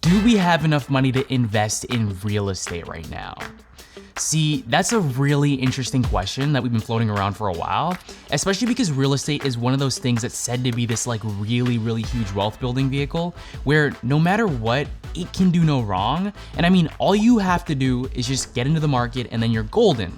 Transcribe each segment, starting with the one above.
do we have enough money to invest in real estate right now? See, that's a really interesting question that we've been floating around for a while, especially because real estate is one of those things that's said to be this like really huge wealth building vehicle where no matter what, it can do no wrong. And I mean, all you have to do is just get into the market and then you're golden,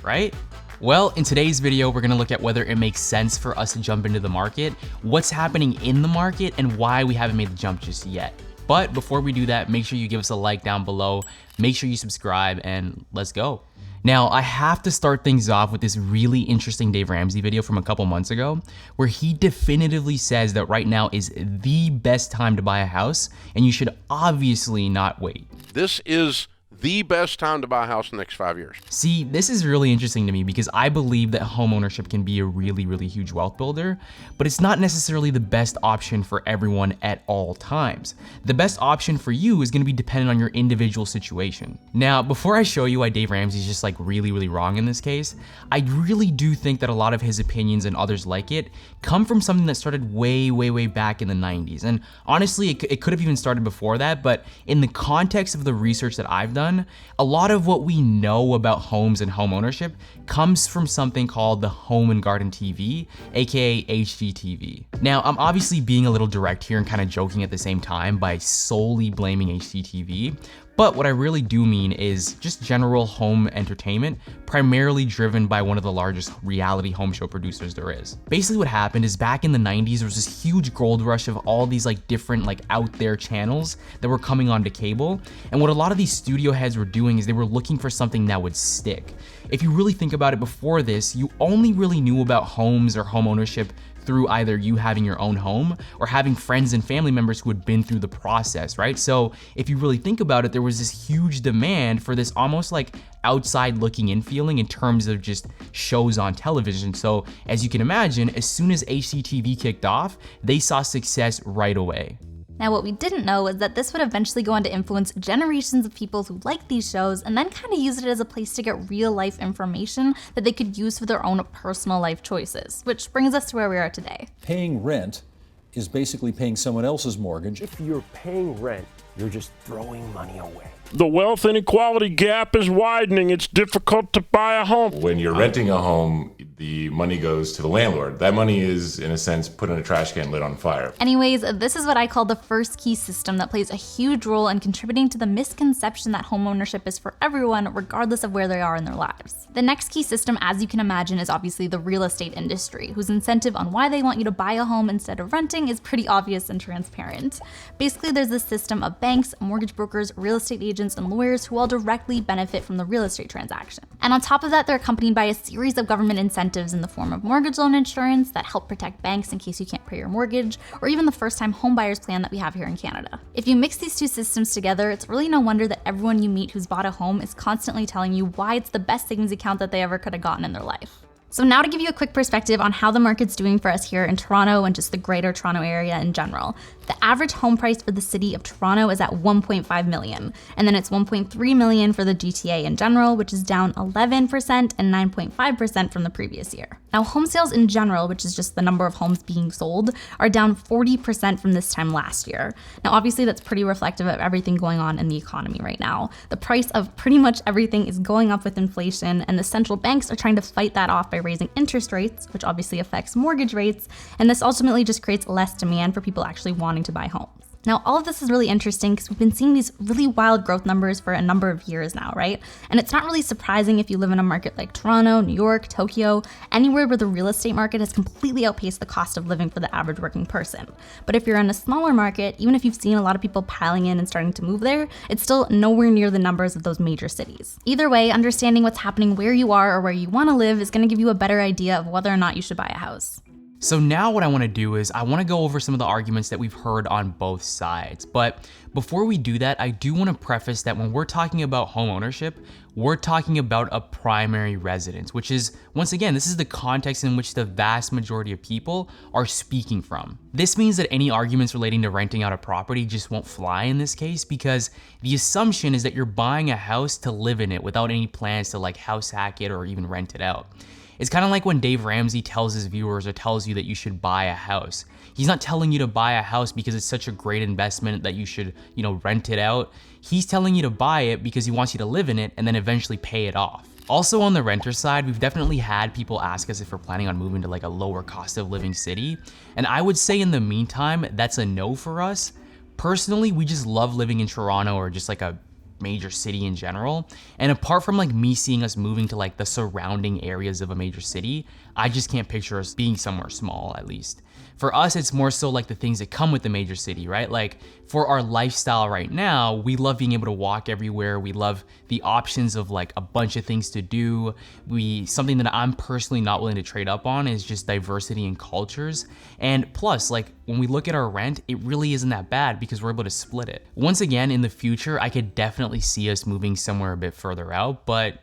right? Well, in today's video, we're gonna look at whether it makes sense for us to jump into the market, what's happening in the market, and why we haven't made the jump just yet. But before we do that, make sure you give us a like down below, make sure you subscribe, and let's go. Now, I have to start things off with this really interesting Dave Ramsey video from a couple months ago, where he definitively says that right now is the best time to buy a house, and you should obviously not wait. This is the best time to buy a house in the next 5 years. See, this is really interesting to me because I believe that home ownership can be a really huge wealth builder, but it's not necessarily the best option for everyone at all times. The best option for you is gonna be dependent on your individual situation. Now, before I show you why Dave Ramsey's just like really wrong in this case, I really do think that a lot of his opinions and others like it come from something that started way back in the 90s. And honestly, it could have even started before that, but in the context of the research that I've done, a lot of what we know about homes and home ownership comes from something called the Home and Garden TV, aka HGTV. Now, I'm obviously being a little direct here and kind of joking at the same time by solely blaming HGTV, but what I really do mean is just general home entertainment, primarily driven by one of the largest reality home show producers there is. Basically what happened is back in the 90s, there was this huge gold rush of all these like different like out there channels that were coming onto cable. And what a lot of these studio heads were doing is they were looking for something that would stick. If you really think about it, before this, you only really knew about homes or home ownership through either you having your own home or having friends and family members who had been through the process, right? So if you really think about it, there was this huge demand for this almost like outside looking in feeling in terms of just shows on television. So as you can imagine, as soon as HGTV kicked off, they saw success right away. Now, what we didn't know is that this would eventually go on to influence generations of people who like these shows and then kind of use it as a place to get real life information that they could use for their own personal life choices, which brings us to where we are today. Paying rent is basically paying someone else's mortgage. If you're paying rent, you're just throwing money away. The wealth inequality gap is widening. It's difficult to buy a home. When you're renting a home, the money goes to the landlord. That money is, in a sense, put in a trash can lit on fire. Anyways, this is what I call the first key system that plays a huge role in contributing to the misconception that homeownership is for everyone, regardless of where they are in their lives. The next key system, as you can imagine, is obviously the real estate industry, whose incentive on why they want you to buy a home instead of renting is pretty obvious and transparent. Basically, there's this system of banks, mortgage brokers, real estate agents, and lawyers who all directly benefit from the real estate transaction. And on top of that, they're accompanied by a series of government incentives in the form of mortgage loan insurance that help protect banks in case you can't pay your mortgage, or even the first-time homebuyers plan that we have here in Canada. If you mix these two systems together, it's really no wonder that everyone you meet who's bought a home is constantly telling you why it's the best savings account that they ever could have gotten in their life. So now to give you a quick perspective on how the market's doing for us here in Toronto and just the greater Toronto area in general. The average home price for the city of Toronto is at 1.5 million, and then it's 1.3 million for the GTA in general, which is down 11% and 9.5% from the previous year. Now, home sales in general, which is just the number of homes being sold, are down 40% from this time last year. Now, obviously that's pretty reflective of everything going on in the economy right now. The price of pretty much everything is going up with inflation, and the central banks are trying to fight that off by raising interest rates, which obviously affects mortgage rates, and this ultimately just creates less demand for people actually wanting to buy homes. Now, all of this is really interesting because we've been seeing these really wild growth numbers for a number of years now, right? And it's not really surprising if you live in a market like Toronto, New York, Tokyo, anywhere where the real estate market has completely outpaced the cost of living for the average working person. But if you're in a smaller market, even if you've seen a lot of people piling in and starting to move there, it's still nowhere near the numbers of those major cities. Either way, understanding what's happening where you are or where you want to live is going to give you a better idea of whether or not you should buy a house. So now what I want to do is I want to go over some of the arguments that we've heard on both sides. But before we do that, I do want to preface that when we're talking about home ownership, we're talking about a primary residence, which is, once again, this is the context in which the vast majority of people are speaking from. This means that any arguments relating to renting out a property just won't fly in this case, because the assumption is that you're buying a house to live in it without any plans to like house hack it or even rent it out. It's kind of like when Dave Ramsey tells his viewers or tells you that you should buy a house. He's not telling you to buy a house because it's such a great investment that you should, rent it out. He's telling you to buy it because he wants you to live in it and then eventually pay it off. Also on the renter side, we've definitely had people ask us if we're planning on moving to like a lower cost of living city. And I would say in the meantime, that's a no for us. Personally, we just love living in Toronto or just like a major city in general. And apart from like me seeing us moving to like the surrounding areas of a major city, I just can't picture us being somewhere small, at least. For us, it's more so like the things that come with the major city, right? Like for our lifestyle right now, we love being able to walk everywhere. We love the options of like a bunch of things to do. Something that I'm personally not willing to trade up on is just diversity in cultures. And plus, like when we look at our rent, it really isn't that bad because we're able to split it. Once again, in the future, I could definitely see us moving somewhere a bit further out, but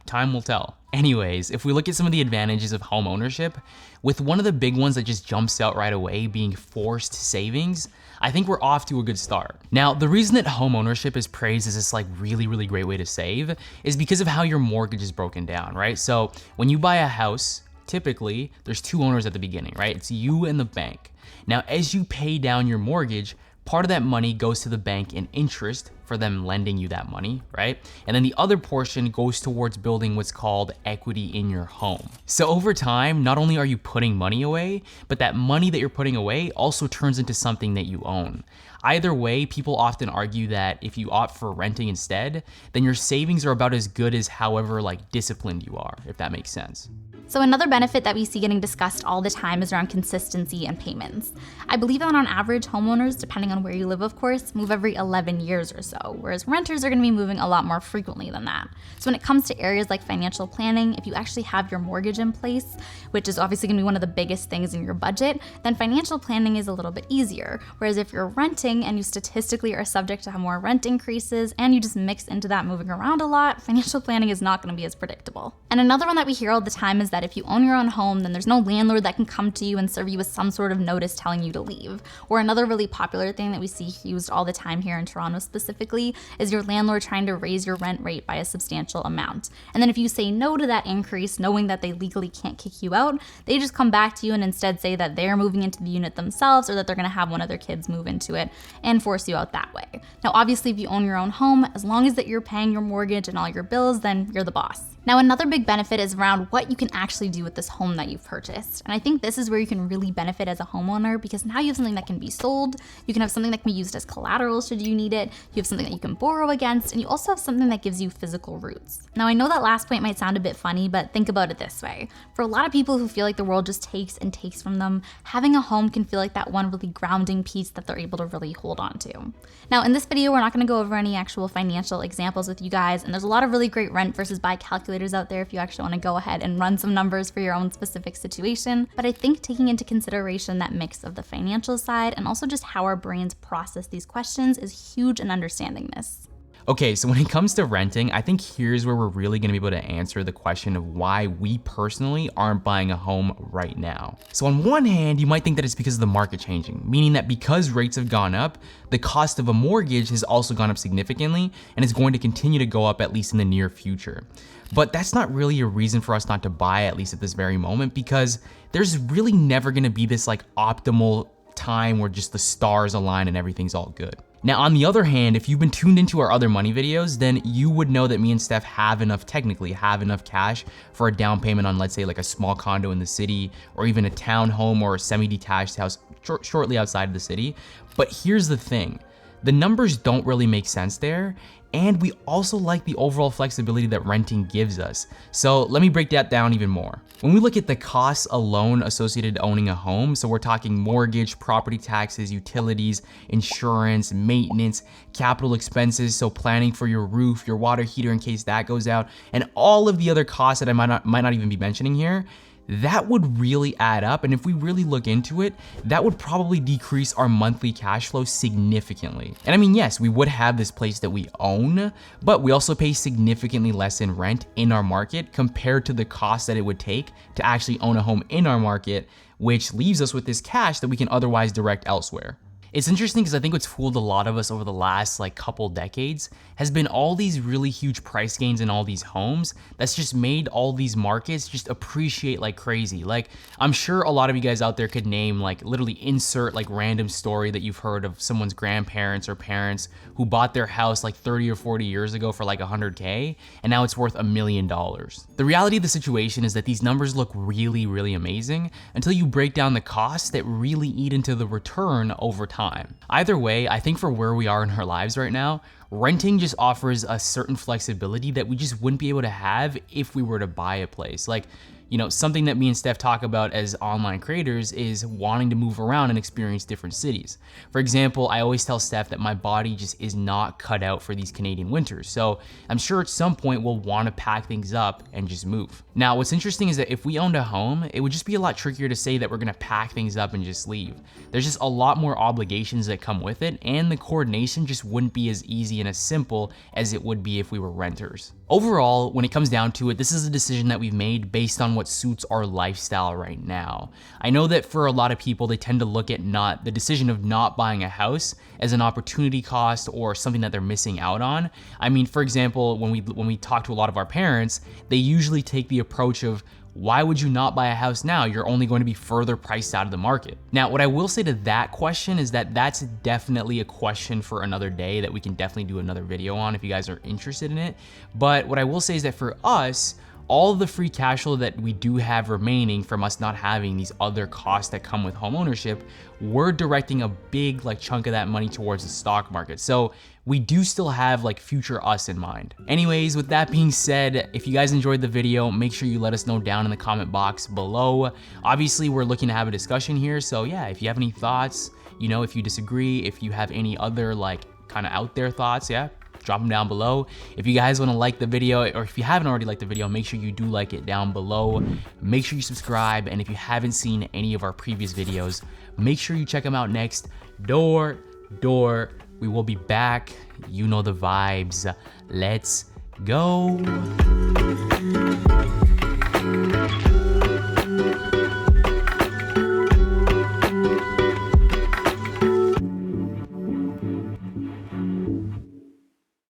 time will tell. Anyways, if we look at some of the advantages of home ownership, with one of the big ones that just jumps out right away being forced savings, I think we're off to a good start. Now, the reason that home ownership is praised as this like really, really great way to save is because of how your mortgage is broken down, right? So when you buy a house, typically there's two owners at the beginning, right? It's you and the bank. Now, as you pay down your mortgage, part of that money goes to the bank in interest for them lending you that money, right? And then the other portion goes towards building what's called equity in your home. So over time, not only are you putting money away, but that money that you're putting away also turns into something that you own. Either way, people often argue that if you opt for renting instead, then your savings are about as good as however like disciplined you are, if that makes sense. So another benefit that we see getting discussed all the time is around consistency and payments. I believe that on average, homeowners, depending on where you live of course, move every 11 years or so, whereas renters are gonna be moving a lot more frequently than that. So when it comes to areas like financial planning, if you actually have your mortgage in place, which is obviously gonna be one of the biggest things in your budget, then financial planning is a little bit easier. Whereas if you're renting and you statistically are subject to have more rent increases and you just mix into that moving around a lot, financial planning is not gonna be as predictable. And another one that we hear all the time is that if you own your own home, then there's no landlord that can come to you and serve you with some sort of notice telling you to leave. Or another really popular thing that we see used all the time here in Toronto specifically is your landlord trying to raise your rent rate by a substantial amount. And then if you say no to that increase, knowing that they legally can't kick you out, they just come back to you and instead say that they're moving into the unit themselves or that they're gonna have one of their kids move into it and force you out that way. Now, obviously, if you own your own home, as long as that you're paying your mortgage and all your bills, then you're the boss. Now, another big benefit is around what you can actually do with this home that you've purchased. And I think this is where you can really benefit as a homeowner because now you have something that can be sold, you can have something that can be used as collateral should you need it, you have something that you can borrow against, and you also have something that gives you physical roots. Now, I know that last point might sound a bit funny, but think about it this way. For a lot of people who feel like the world just takes and takes from them, having a home can feel like that one really grounding piece that they're able to really hold on to. Now, in this video, we're not gonna go over any actual financial examples with you guys, and there's a lot of really great rent versus buy calculators out there if you actually wanna go ahead and run some numbers for your own specific situation. But I think taking into consideration that mix of the financial side and also just how our brains process these questions is huge in understanding this. Okay, so when it comes to renting, I think here's where we're really gonna be able to answer the question of why we personally aren't buying a home right now. So on one hand, you might think that it's because of the market changing, meaning that because rates have gone up, the cost of a mortgage has also gone up significantly and is going to continue to go up at least in the near future. But that's not really a reason for us not to buy, at least at this very moment, because there's really never gonna be this like optimal time where just the stars align and everything's all good. Now, on the other hand, if you've been tuned into our other money videos, then you would know that me and Steph technically have enough cash for a down payment on, let's say, like a small condo in the city, or even a townhome or a semi-detached house shortly outside of the city. But here's the thing, the numbers don't really make sense there, and we also like the overall flexibility that renting gives us. So let me break that down even more. When we look at the costs alone associated to owning a home, so we're talking mortgage, property taxes, utilities, insurance, maintenance, capital expenses, so planning for your roof, your water heater in case that goes out, and all of the other costs that I might not even be mentioning here, that would really add up. And if we really look into it, that would probably decrease our monthly cash flow significantly. And I mean, yes, we would have this place that we own, but we also pay significantly less in rent in our market compared to the cost that it would take to actually own a home in our market, which leaves us with this cash that we can otherwise direct elsewhere. It's interesting because I think what's fooled a lot of us over the last like couple decades has been all these really huge price gains in all these homes that's just made all these markets just appreciate like crazy. Like I'm sure a lot of you guys out there could name like literally insert like random story that you've heard of someone's grandparents or parents who bought their house like 30 or 40 years ago for like 100K and now it's worth $1 million. The reality of the situation is that these numbers look really, really amazing until you break down the costs that really eat into the return over time. Either way, I think for where we are in our lives right now, renting just offers a certain flexibility that we just wouldn't be able to have if we were to buy a place. Like, you know, something that me and Steph talk about as online creators is wanting to move around and experience different cities. For example, I always tell Steph that my body just is not cut out for these Canadian winters. So I'm sure at some point we'll want to pack things up and just move. Now, what's interesting is that if we owned a home, it would just be a lot trickier to say that we're gonna pack things up and just leave. There's just a lot more obligations that come with it, and the coordination just wouldn't be as easy and as simple as it would be if we were renters. Overall, when it comes down to it, this is a decision that we've made based on what suits our lifestyle right now. I know that for a lot of people, they tend to look at the decision of not buying a house as an opportunity cost or something that they're missing out on. I mean, for example, when we talk to a lot of our parents, they usually take the approach of, why would you not buy a house now? You're only going to be further priced out of the market. Now, what I will say to that question is that that's definitely a question for another day that we can definitely do another video on if you guys are interested in it. But what I will say is that for us, all of the free cash flow that we do have remaining from us not having these other costs that come with home ownership, we're directing a big like chunk of that money towards the stock market. So we do still have like future us in mind. Anyways, with that being said, if you guys enjoyed the video, make sure you let us know down in the comment box below. Obviously, we're looking to have a discussion here. So yeah, if you have any thoughts, you know, if you disagree, if you have any other like kind of out there thoughts, yeah, drop them down below. If you guys want to like the video, or if you haven't already liked the video, make sure you do like it down below. Make sure you subscribe, and if you haven't seen any of our previous videos, make sure you check them out next. We will be back. You know the vibes. Let's go.